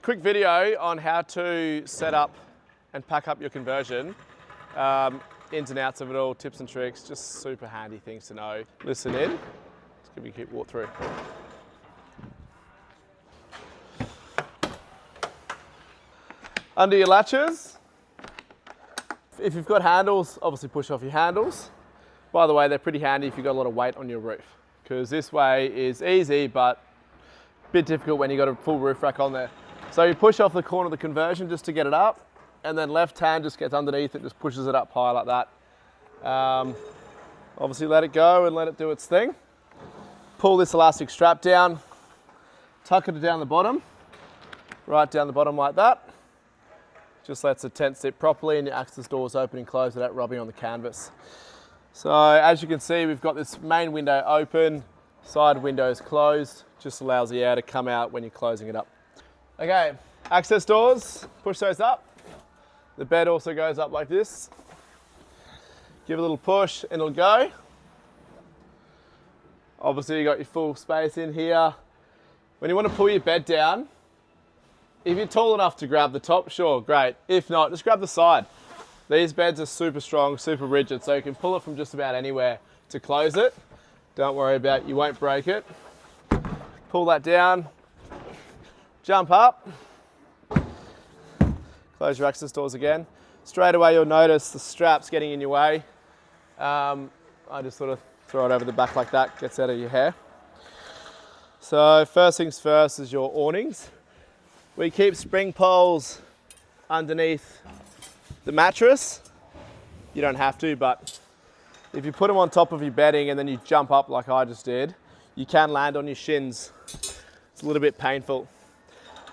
quick video on how to set up and pack up your conversion. Ins and outs of it all, tips and tricks, just super handy things to know. Listen in, let's give you a quick walk through. Under your latches, if you've got handles, obviously push off your handles. By the way, they're pretty handy if you've got a lot of weight on your roof, because this way is easy, but a bit difficult when you've got a full roof rack on there. So you push off the corner of the conversion just to get it up, and then left hand just gets underneath it, just pushes it up high like that. Obviously let it go and let it do its thing. Pull this elastic strap down, tuck it down the bottom, right down the bottom like that. Just lets the tent sit properly and your access doors open and close without rubbing on the canvas. So as you can see, we've got this main window open, side windows closed, just allows the air to come out when you're closing it up. Okay, access doors, push those up. The bed also goes up like this. Give it a little push and it'll go. Obviously you got your full space in here. When you want to pull your bed down, if you're tall enough to grab the top, sure, great. If not, just grab the side. These beds are super strong, super rigid, so you can pull it from just about anywhere to close it. Don't worry about it, you won't break it. Pull that down, jump up, close your access doors again. Straight away you'll notice the straps getting in your way. I just sort of throw it over the back like that, gets out of your hair. So first things first is your awnings. We keep spring poles underneath the mattress. You don't have to, but if you put them on top of your bedding and then you jump up like I just did, you can land on your shins. It's a little bit painful.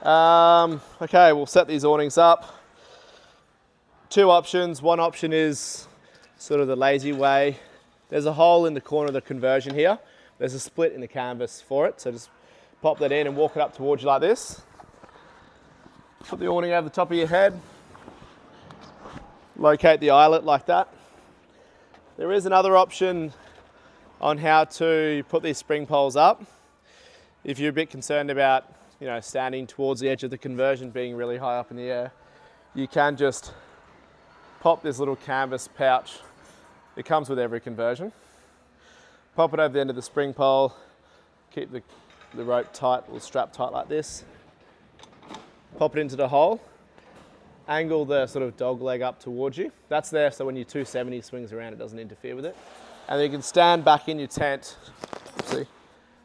Okay, we'll set these awnings up. Two options. One option is sort of the lazy way. There's a hole in the corner of the conversion here. There's a split in the canvas for it, so just pop that in and walk it up towards you like this. Put the awning over the top of your head. Locate the eyelet like that. There is another option on how to put these spring poles up. If you're a bit concerned about, standing towards the edge of the conversion being really high up in the air, you can just pop this little canvas pouch. It comes with every conversion. Pop it over the end of the spring pole. Keep the rope tight or strap tight like this. Pop it into the hole. Angle the sort of dog leg up towards you. That's there so when your 270 swings around, it doesn't interfere with it. And then you can stand back in your tent, see,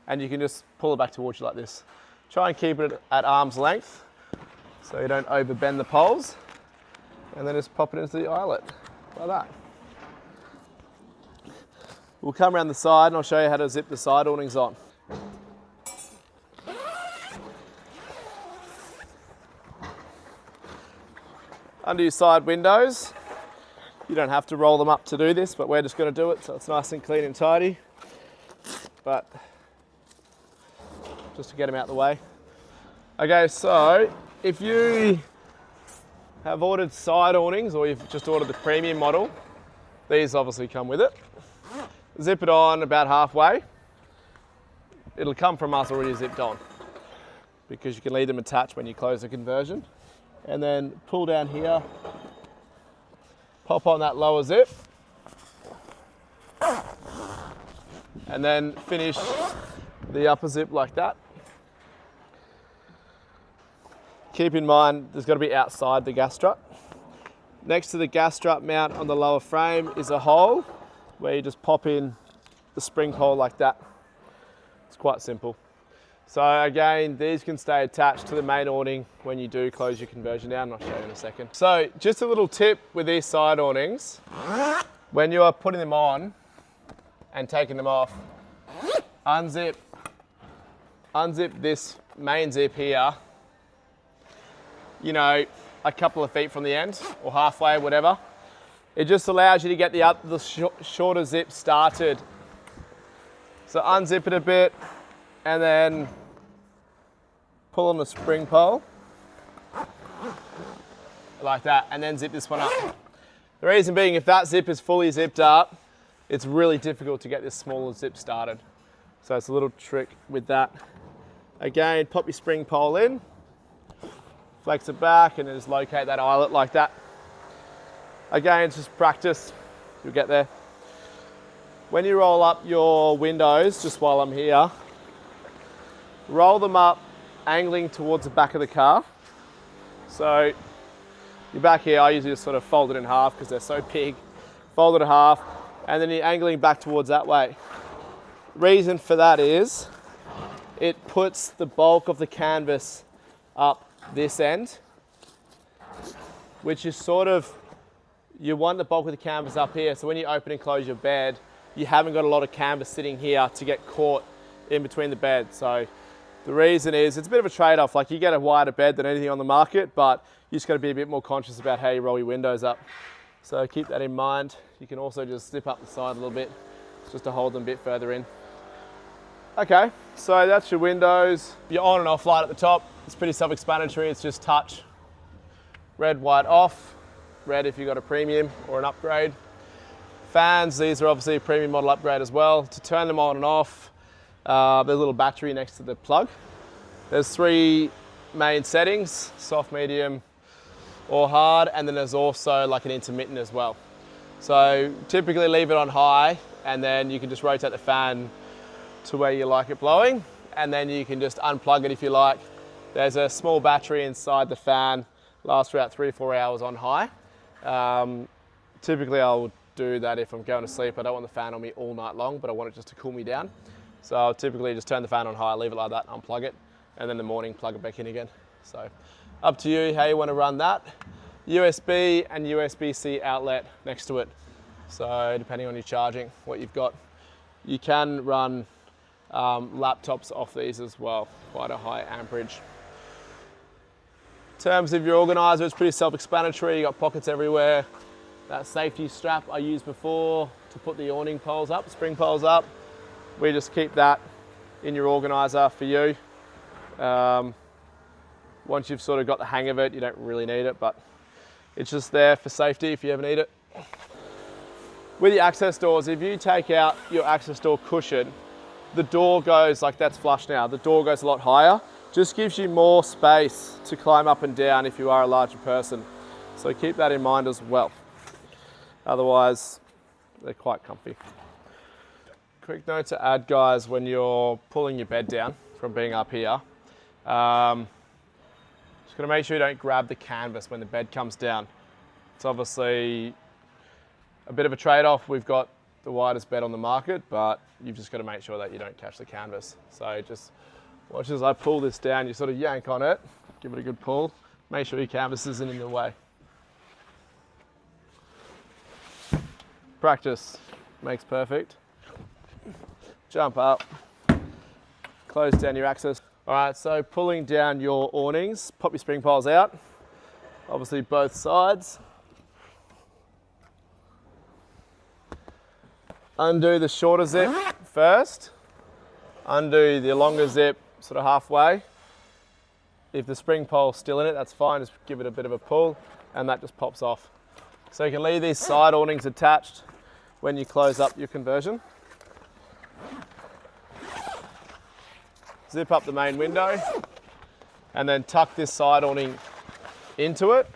and you can just pull it back towards you like this. Try and keep it at arm's length so you don't overbend the poles. And then just pop it into the eyelet, like that. We'll come around the side and I'll show you how to zip the side awnings on. Under your side windows, you don't have to roll them up to do this, but we're just going to do it so it's nice and clean and tidy. But just to get them out the way. Okay, so if you have ordered side awnings or you've just ordered the premium model, these obviously come with it. Zip it on about halfway. It'll come from us already zipped on because you can leave them attached when you close the conversion. And then pull down here, pop on that lower zip, and then finish the upper zip like that. Keep in mind, there's got to be outside the gas strut. Next to the gas strut mount on the lower frame is a hole where you just pop in the spring pole like that. It's quite simple. So again, these can stay attached to the main awning when you do close your conversion down. I'll show you in a second. So just a little tip with these side awnings, when you are putting them on and taking them off, unzip this main zip here, a couple of feet from the end or halfway, whatever. It just allows you to get the shorter zip started. So unzip it a bit and then pull on the spring pole like that and then zip this one up. The reason being, if that zip is fully zipped up, it's really difficult to get this smaller zip started. So it's a little trick with that. Again, pop your spring pole in, Flex it back and then just locate that eyelet like that. Again, it's just practice, you'll get there. When you roll up your windows, just while I'm here, roll them up angling towards the back of the car. So you're back here, I usually just sort of fold it in half because they're so big. Fold it in half, and then you're angling back towards that way. Reason for that is it puts the bulk of the canvas up this end, which is sort of, you want the bulk of the canvas up here, so when you open and close your bed, you haven't got a lot of canvas sitting here to get caught in between the bed. So the reason is, it's a bit of a trade-off. Like, you get a wider bed than anything on the market, but you just got to be a bit more conscious about how you roll your windows up. So keep that in mind. You can also just slip up the side a little bit, just to hold them a bit further in. Okay, so that's your windows. Your on and off light at the top, it's pretty self-explanatory. It's just touch, red, white, off. Red if you've got a premium or an upgrade. Fans, these are obviously a premium model upgrade as well. To turn them on and off, there's a little battery next to the plug. There's 3 main settings, soft, medium, or hard, and then there's also like an intermittent as well. So typically leave it on high, and then you can just rotate the fan to where you like it blowing, and then you can just unplug it if you like. There's a small battery inside the fan, lasts for about 3 or 4 hours on high. Typically I'll do that if I'm going to sleep. I don't want the fan on me all night long, but I want it just to cool me down. So I'll typically just turn the fan on high, leave it like that, unplug it, and then in the morning plug it back in again. So up to you how you want to run that. USB and USB-C outlet next to it. So depending on your charging, what you've got. You can run laptops off these as well, quite a high amperage. In terms of your organizer, it's pretty self-explanatory. You got pockets everywhere. That safety strap I used before to put the awning poles up, spring poles up. We just keep that in your organizer for you. Once you've sort of got the hang of it, you don't really need it, but it's just there for safety if you ever need it. With your access doors, if you take out your access door cushion, the door goes, like that's flush now, the door goes a lot higher. Just gives you more space to climb up and down if you are a larger person. So keep that in mind as well. Otherwise, they're quite comfy. Quick note to add, guys, when you're pulling your bed down from being up here, just gotta make sure you don't grab the canvas when the bed comes down. It's obviously a bit of a trade-off. We've got the widest bed on the market, but you've just got to make sure that you don't catch the canvas. So just watch as I pull this down, you sort of yank on it, give it a good pull, make sure your canvas isn't in the way. Practice makes perfect. Jump up, close down your access. All right, so pulling down your awnings, pop your spring poles out, obviously both sides. Undo the shorter zip first, undo the longer zip sort of halfway. If the spring pole's still in it, that's fine, just give it a bit of a pull and that just pops off. So you can leave these side awnings attached when you close up your conversion. Zip up the main window and then tuck this side awning into it.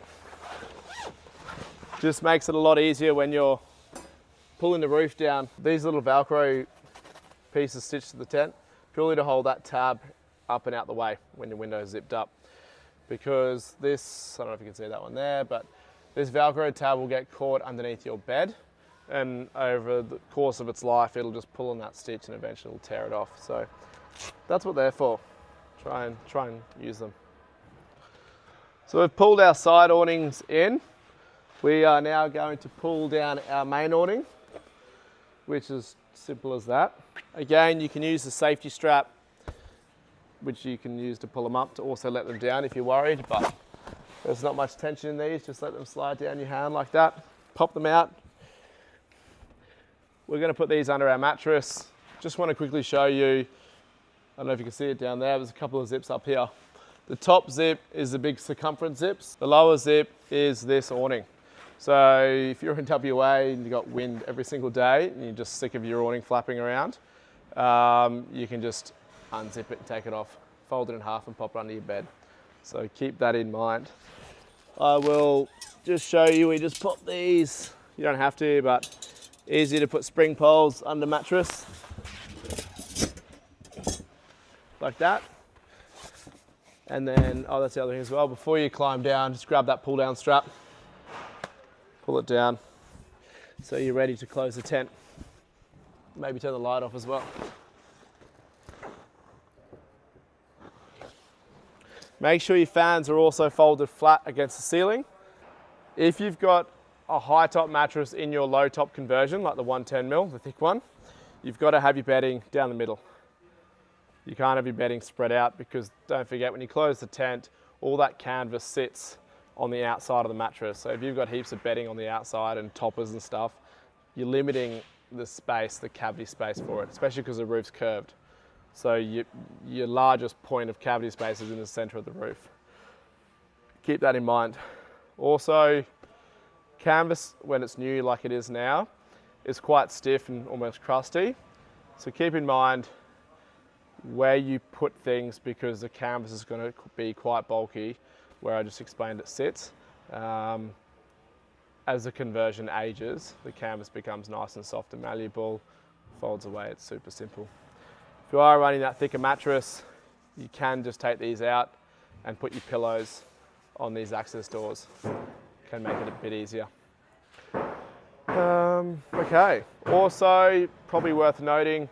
Just makes it a lot easier when you're pulling the roof down. These little Velcro pieces stitched to the tent, purely to hold that tab up and out the way when your window's zipped up. Because this, I don't know if you can see that one there, but this Velcro tab will get caught underneath your bed, and over the course of its life, it'll just pull on that stitch and eventually it'll tear it off. So that's what they're for. Try and use them. So we've pulled our side awnings in. We are now going to pull down our main awning, which is simple as that. Again, you can use the safety strap, which you can use to pull them up to also let them down if you're worried, but there's not much tension in these. Just let them slide down your hand like that. Pop them out. We're going to put these under our mattress. Just want to quickly show you, I don't know if you can see it down there, there's a couple of zips up here. The top zip is the big circumference zips. The lower zip is this awning. So if you're in WA and you've got wind every single day and you're just sick of your awning flapping around, you can just unzip it and take it off, fold it in half and pop it under your bed. So keep that in mind. I will just show you, we just pop these, you don't have to, but easy to put spring poles under mattress. Like that. And then, oh, that's the other thing as well, before you climb down, just grab that pull down strap, pull it down, so you're ready to close the tent. Maybe turn the light off as well. Make sure your fans are also folded flat against the ceiling. If you've got a high top mattress in your low top conversion, like the 110mm, the thick one, you've got to have your bedding down the middle. You can't have your bedding spread out, because don't forget, when you close the tent, all that canvas sits on the outside of the mattress. So if you've got heaps of bedding on the outside and toppers and stuff, you're limiting the space, the cavity space for it, especially because the roof's curved. So your largest point of cavity space is in the center of the roof. Keep that in mind. Also, canvas, when it's new like it is now, is quite stiff and almost crusty. So keep in mind where you put things, because the canvas is going to be quite bulky, where I just explained it sits. As the conversion ages, the canvas becomes nice and soft and malleable, folds away, it's super simple. If you are running that thicker mattress, you can just take these out and put your pillows on these access doors. Can make it a bit easier. Okay, also probably worth noting,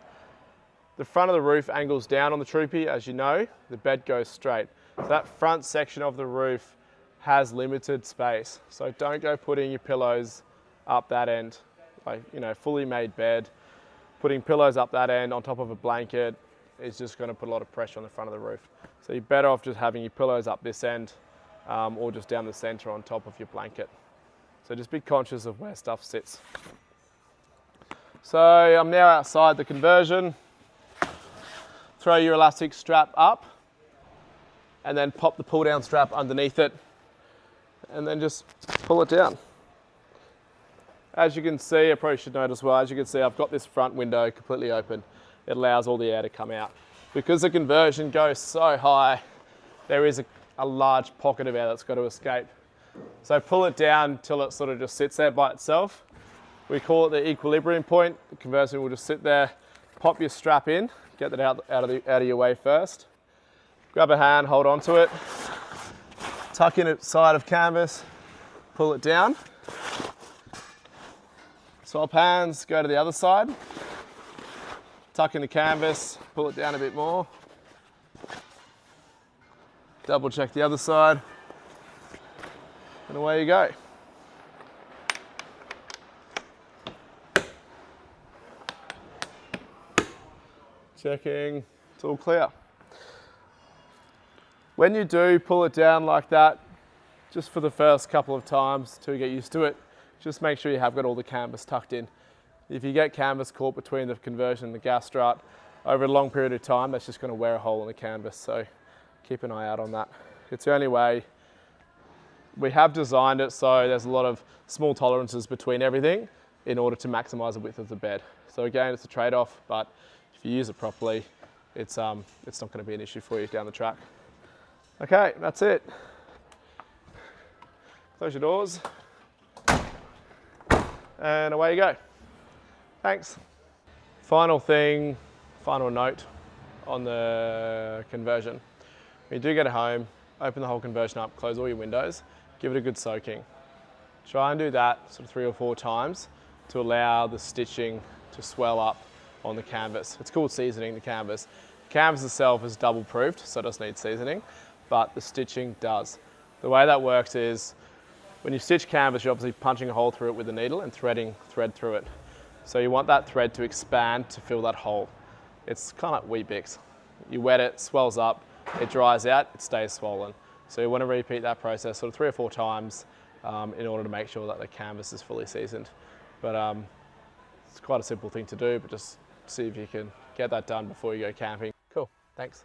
the front of the roof angles down on the Troopy, as you know, the bed goes straight. So that front section of the roof has limited space. So don't go putting your pillows up that end, like, you know, fully made bed. Putting pillows up that end on top of a blanket is just going to put a lot of pressure on the front of the roof. So you're better off just having your pillows up this end, or just down the center on top of your blanket. So just be conscious of where stuff sits. So I'm now outside the conversion. Throw your elastic strap up and then pop the pull down strap underneath it, and then just pull it down. As you can see, I probably should note as well, as you can see, I've got this front window completely open. It allows all the air to come out. Because the conversion goes so high, there is a large pocket of air that's got to escape. So pull it down till it sort of just sits there by itself. We call it the equilibrium point. The conversion will just sit there. Pop your strap in, get that out of your way first. Grab a hand, hold on to it. Tuck in its side of canvas, pull it down. Swap hands, go to the other side. Tuck in the canvas, pull it down a bit more. Double check the other side. And away you go. Checking, it's all clear. When you do pull it down like that, just for the first couple of times to get used to it, just make sure you have got all the canvas tucked in. If you get canvas caught between the conversion and the gas strut over a long period of time, that's just going to wear a hole in the canvas. So keep an eye out on that. It's the only way. We have designed it so there's a lot of small tolerances between everything in order to maximize the width of the bed. So again, it's a trade-off, but if you use it properly, it's not going to be an issue for you down the track. Okay, that's it. Close your doors. And away you go. Thanks. Final thing, final note on the conversion. When you do get home, open the whole conversion up, close all your windows, give it a good soaking. Try and do that sort of 3 or 4 times to allow the stitching to swell up on the canvas. It's called seasoning the canvas. The canvas itself is double proofed, so it doesn't need seasoning, but the stitching does. The way that works is, when you stitch canvas, you're obviously punching a hole through it with a needle and threading thread through it. So you want that thread to expand to fill that hole. It's kind of like Weet-Bix. You wet it, swells up, it dries out, it stays swollen. So you want to repeat that process sort of 3 or 4 times in order to make sure that the canvas is fully seasoned. But it's quite a simple thing to do, but just see if you can get that done before you go camping. Cool, thanks.